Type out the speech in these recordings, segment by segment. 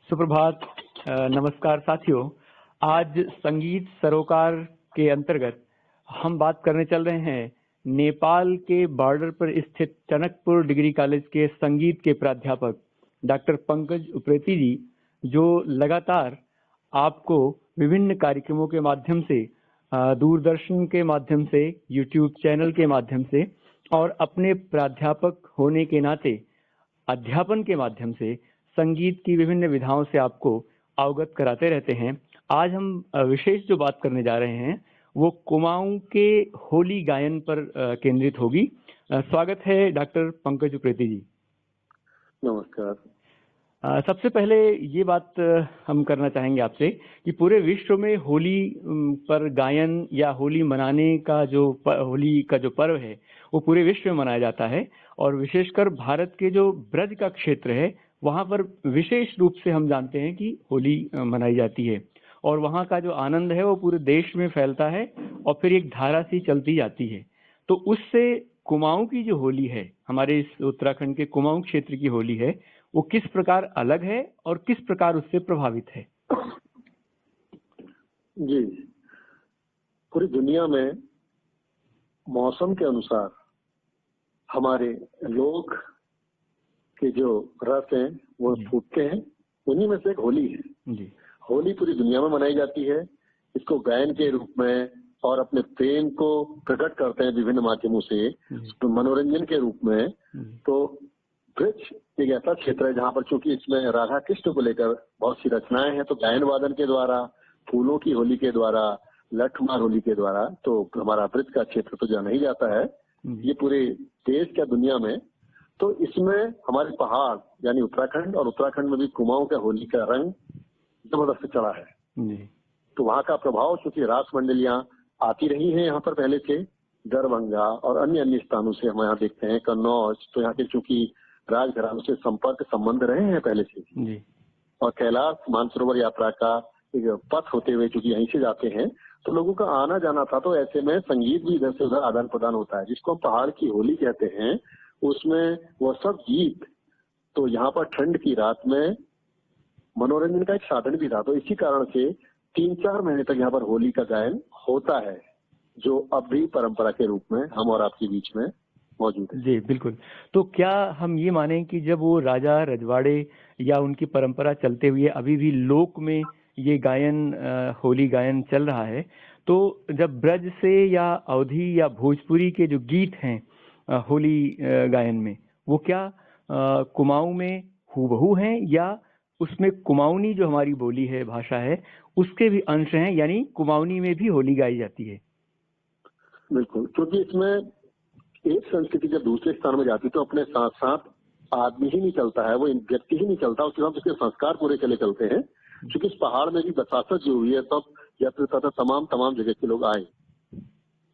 सुप्रभात। नमस्कार साथियों। आज संगीत सरोकार के अंतर्गत हम बात करने चल रहे हैं नेपाल के बॉर्डर पर स्थित टनकपुर डिग्री कॉलेज के संगीत के प्राध्यापक डॉक्टर पंकज उप्रेती जी, जो लगातार आपको विभिन्न कार्यक्रमों के माध्यम से, दूरदर्शन के माध्यम से, यूट्यूब चैनल के माध्यम से और अपने प्राध्यापक होने के नाते अध्यापन के माध्यम से संगीत की विभिन्न विधाओं से आपको अवगत कराते रहते हैं। आज हम विशेष जो बात करने जा रहे हैं वो कुमाऊं के होली गायन पर केंद्रित होगी। स्वागत है डॉक्टर पंकज उप्रेती जी। नमस्कार। सबसे पहले ये बात हम करना चाहेंगे आपसे कि पूरे विश्व में होली पर गायन या होली मनाने का होली का जो पर्व है वो पूरे विश्व में मनाया जाता है और विशेषकर भारत के जो ब्रज का क्षेत्र है वहाँ पर विशेष रूप से हम जानते हैं कि होली मनाई जाती है और वहाँ का जो आनंद है वो पूरे देश में फैलता है और फिर एक धारा सी चलती जाती है। तो उससे कुमाऊं की जो होली है, हमारे इस उत्तराखंड के कुमाऊं क्षेत्र की होली है, वो किस प्रकार अलग है और किस प्रकार उससे प्रभावित है? जी, पूरी दुनिया में मौसम के अनुसार हमारे लोग के जो रस हैं वो फूटते हैं। उन्हीं में से एक होली है। जी। होली पूरी दुनिया में मनाई जाती है। इसको गायन के रूप में और अपने प्रेम को प्रकट करते हैं विभिन्न माध्यमों से, तो मनोरंजन के रूप में। तो ब्रज एक ऐसा क्षेत्र है जहाँ पर चूंकि इसमें राधा कृष्ण को लेकर बहुत सी रचनाएं हैं, तो गायन वादन के द्वारा, फूलों की होली के द्वारा, लठमार होली के द्वारा तो हमारा ब्रज का क्षेत्र तो जाना ही जाता है ये पूरे देश क्या दुनिया में। तो इसमें हमारे पहाड़ यानी उत्तराखंड और उत्तराखंड में भी कुमाऊं का होली का रंग जबरदस्त चढ़ा है। तो वहाँ का प्रभाव चूंकि रास मंडलियां आती रही हैं यहाँ पर पहले से, दरभंगा और अन्य अन्य स्थानों से हम यहाँ देखते हैं, कन्नौज, तो यहाँ के चूंकि राजघरानों से संपर्क संबंध रहे हैं पहले से जी। और कैलाश मानसरोवर यात्रा का एक पथ होते हुए चूंकि यहीं से जाते हैं तो लोगों का आना जाना था। तो ऐसे में संगीत भी इधर से उधर आदान प्रदान होता है, जिसको हम पहाड़ की होली कहते हैं। उसमें वो सब गीत तो यहाँ पर ठंड की रात में मनोरंजन का एक साधन भी था। तो इसी कारण से 3-4 महीने तक यहाँ पर होली का गायन होता है, जो अब भी परंपरा के रूप में हम और आपके बीच में मौजूद है। जी बिल्कुल। तो क्या हम ये माने कि जब वो राजा रजवाड़े या उनकी परंपरा चलते हुए अभी भी लोक में ये गायन, होली गायन चल रहा है, तो जब ब्रज से या अवधी या भोजपुरी के जो गीत हैं होली गायन में, वो क्या कुमाऊं में हूबहू हैं या उसमें कुमाऊनी जो हमारी बोली है, भाषा है, उसके भी अंश हैं, यानी कुमाऊनी में भी होली गाई जाती है? बिल्कुल, क्योंकि इसमें एक संस्कृति जब दूसरे स्थान में जाती है तो अपने साथ साथ आदमी ही नहीं चलता है, वो व्यक्ति ही नहीं चलता, उसके बाद उसके संस्कार पूरे चले चलते हैं। क्योंकि इस पहाड़ में भी बसासत जो हुई है तब यात्रा तमाम जगह के लोग आए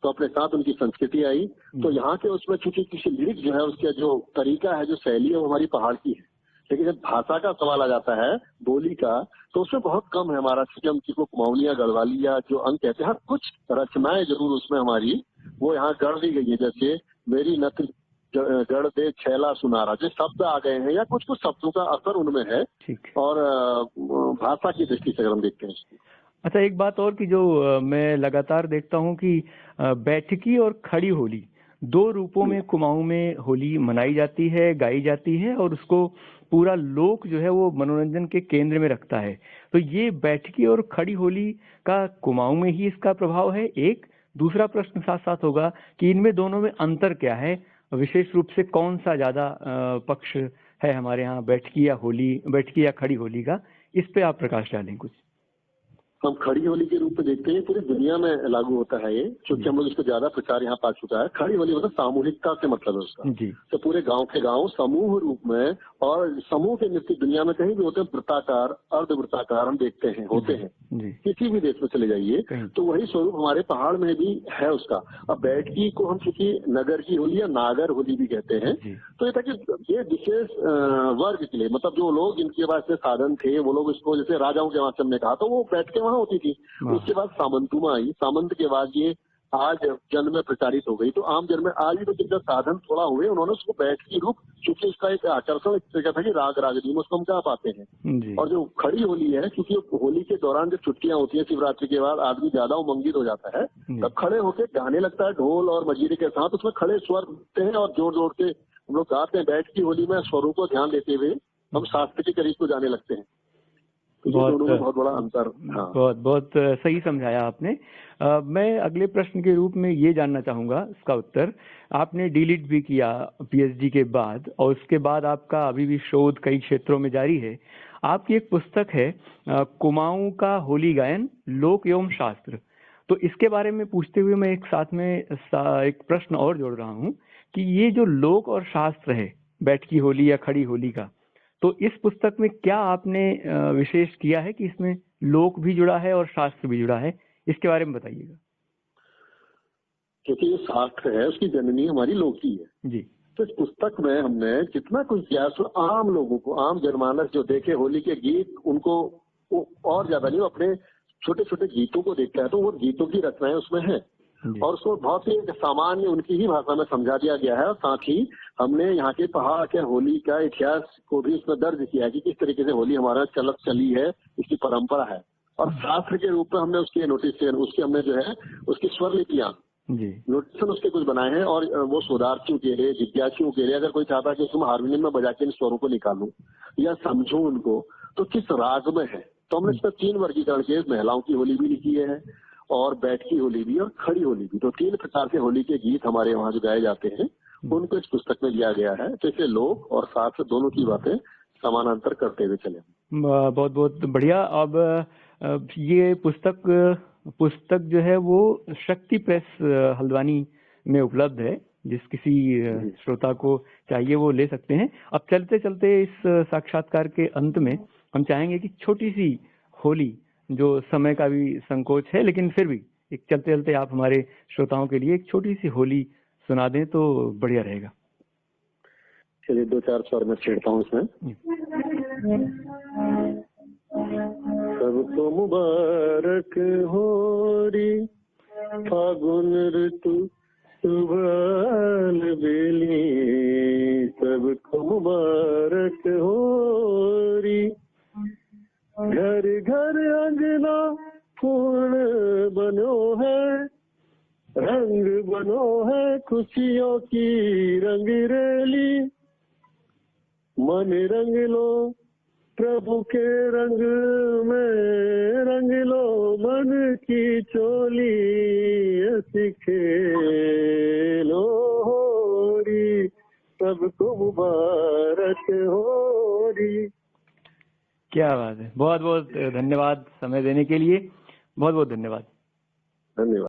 तो अपने साथ उनकी संस्कृति आई। तो यहाँ के उसमें चूंकि किसी लिरिक्स जो है, उसका जो तरीका है, जो शैली है, वो हमारी पहाड़ की है। लेकिन जब भाषा का सवाल आ जाता है, बोली का, तो उसमें बहुत कम है हमारा, क्योंकि हम किसी को कुमाऊनिया गढ़वाली या जो अंक कहते हैं, कुछ रचनाएं जरूर उसमें हमारी वो यहाँ गढ़ दी गई है। जैसे मेरी नथ गढ़ दे छैला सुनारा, जो शब्द आ गए हैं या कुछ शब्दों का असर उनमें है। और भाषा की दृष्टि से हम देखते हैं इसको। अच्छा, एक बात और कि जो मैं लगातार देखता हूँ कि बैठकी और खड़ी होली, दो रूपों में कुमाऊं में होली मनाई जाती है, गाई जाती है और उसको पूरा लोक जो है वो मनोरंजन के केंद्र में रखता है। तो ये बैठकी और खड़ी होली का कुमाऊं में ही इसका प्रभाव है। एक दूसरा प्रश्न साथ साथ होगा कि इनमें दोनों में अंतर क्या है, विशेष रूप से कौन सा ज्यादा पक्ष है हमारे यहाँ बैठकी या खड़ी होली का? इस पे आप प्रकाश डालें कुछ। हम खड़ी होली के रूप में देखते हैं, पूरी दुनिया में लागू होता है ये, क्योंकि हम लोग इसको ज्यादा प्रचार यहाँ पा चुका है। खड़ी होली मतलब सामूहिकता से मतलब है उसका जी। तो पूरे गांव के गांव समूह रूप में, और समूह के नृत्य दुनिया में कहीं भी होते हैं, वृत्ताकार, अर्धवृत्ताकार हम देखते हैं होते हैं जी। किसी भी देश में चले जाइए तो वही स्वरूप हमारे पहाड़ में भी है उसका। अब बैठकी को हम चूंकि नगर की होली या नागर होली भी कहते हैं। तो ये था कि ये विशेष वर्ग के लिए, मतलब जो लोग जिनके पास में साधन थे वो लोग इसको, जैसे राजाओं के वहां से हमने कहा, तो वो बैठ के वहां होती थी। उसके बाद सामंतुमा आई, सामंत के बाद ये आज जन में प्रचारित हो गई। तो आम जन में आज भी तो जिनका साधन थोड़ा हुए, उन्होंने उसको बैठ की रूप, क्योंकि उसका एक आकर्षण इस तरह था कि राग रागनी में उसको हम गा पाते हैं। और जो खड़ी होली है, क्योंकि होली के दौरान जब छुट्टियां होती है, शिवरात्रि के बाद आदमी ज्यादा उमंगित हो जाता है, तब खड़े होकर गाने लगता है ढोल और मजीरे के साथ, उसमें खड़े स्वर होते हैं और जोर जोर के हम लोग गाते हैं। बैठ की होली में स्वरों को ध्यान देते हुए हम शास्त्र के करीब को जाने लगते हैं। बहुत बड़ा अंतर। हाँ। बहुत सही समझाया आपने। मैं अगले प्रश्न के रूप में ये जानना चाहूंगा, इसका उत्तर। आपने डीलिट भी किया पीएचडी के बाद, और उसके बाद आपका अभी भी शोध कई क्षेत्रों में जारी है। आपकी एक पुस्तक है कुमाऊं का होली गायन, लोक एवं शास्त्र। तो इसके बारे में पूछते हुए मैं एक साथ में एक प्रश्न और जोड़ रहा हूँ कि ये जो लोक और शास्त्र है, बैठकी होली या खड़ी होली का, तो इस पुस्तक में क्या आपने विशेष किया है कि इसमें लोक भी जुड़ा है और शास्त्र भी जुड़ा है? इसके बारे में बताइएगा। क्योंकि ये शास्त्र है, उसकी जननी हमारी लोक ही है जी। तो इस पुस्तक में हमने जितना कुछ किया, आम लोगों को, आम जनमानस जो देखे होली के गीत, उनको और ज्यादा नहीं, अपने छोटे छोटे गीतों को देखता है तो वो गीतों की रचनाएं उसमें हैं और उसको बहुत ही सामान्य उनकी ही भाषा में समझा दिया गया है। और साथ ही हमने यहाँ के पहाड़ के होली का इतिहास को भी उसमें दर्ज किया है कि किस तरीके से होली हमारा चली है, इसकी परंपरा है। और शास्त्र के रूप में हमने उसकी नोटिस, उसकी हमने जो है उसकी स्वर लिपियां नोटिस उसके कुछ बनाए हैं। और वो शोधार्थियों के लिए, जिज्ञासुओं के लिए, अगर कोई चाहता है कि उसमें हारमोनियम में बजा के इन स्वरों को निकालूं या समझूं उनको, तो किस राग में है, तो हमने इसमें 3 वर्गीकरण के, महिलाओं की होली भी लिखी है और बैठकी होली भी और खड़ी होली भी। तो 3 प्रकार के होली के गीत हमारे वहाँ जो गाए जाते हैं उनको इस पुस्तक में लिया गया है। तो इसलिए लोक और शास्त्र दोनों की बातें समानांतर करते हुए चले। बहुत बहुत बढ़िया। अब ये पुस्तक जो है वो शक्ति प्रेस हल्द्वानी में उपलब्ध है, जिस किसी श्रोता को चाहिए वो ले सकते हैं। अब चलते चलते इस साक्षात्कार के अंत में हम चाहेंगे कि छोटी सी होली, जो समय का भी संकोच है लेकिन फिर भी एक चलते चलते आप हमारे श्रोताओं के लिए एक छोटी सी होली सुना दें तो बढ़िया रहेगा। चलिए 2-4 स्वर में छेड़ता हूँ इसमें। सबको मुबारक होरी फागुन ऋतु सुबह बेली, सबको मुबारक होरी, घर घर अंगना फूल बनो है, रंग बनो है खुशियों की रंगरेली, मन रंग लो प्रभु के रंग में, रंग लो मन की चोली, ऐसी खेलो होरी, सबको मुबारक होरी। क्या बात है, बहुत बहुत धन्यवाद समय देने के लिए, बहुत बहुत धन्यवाद। धन्यवाद।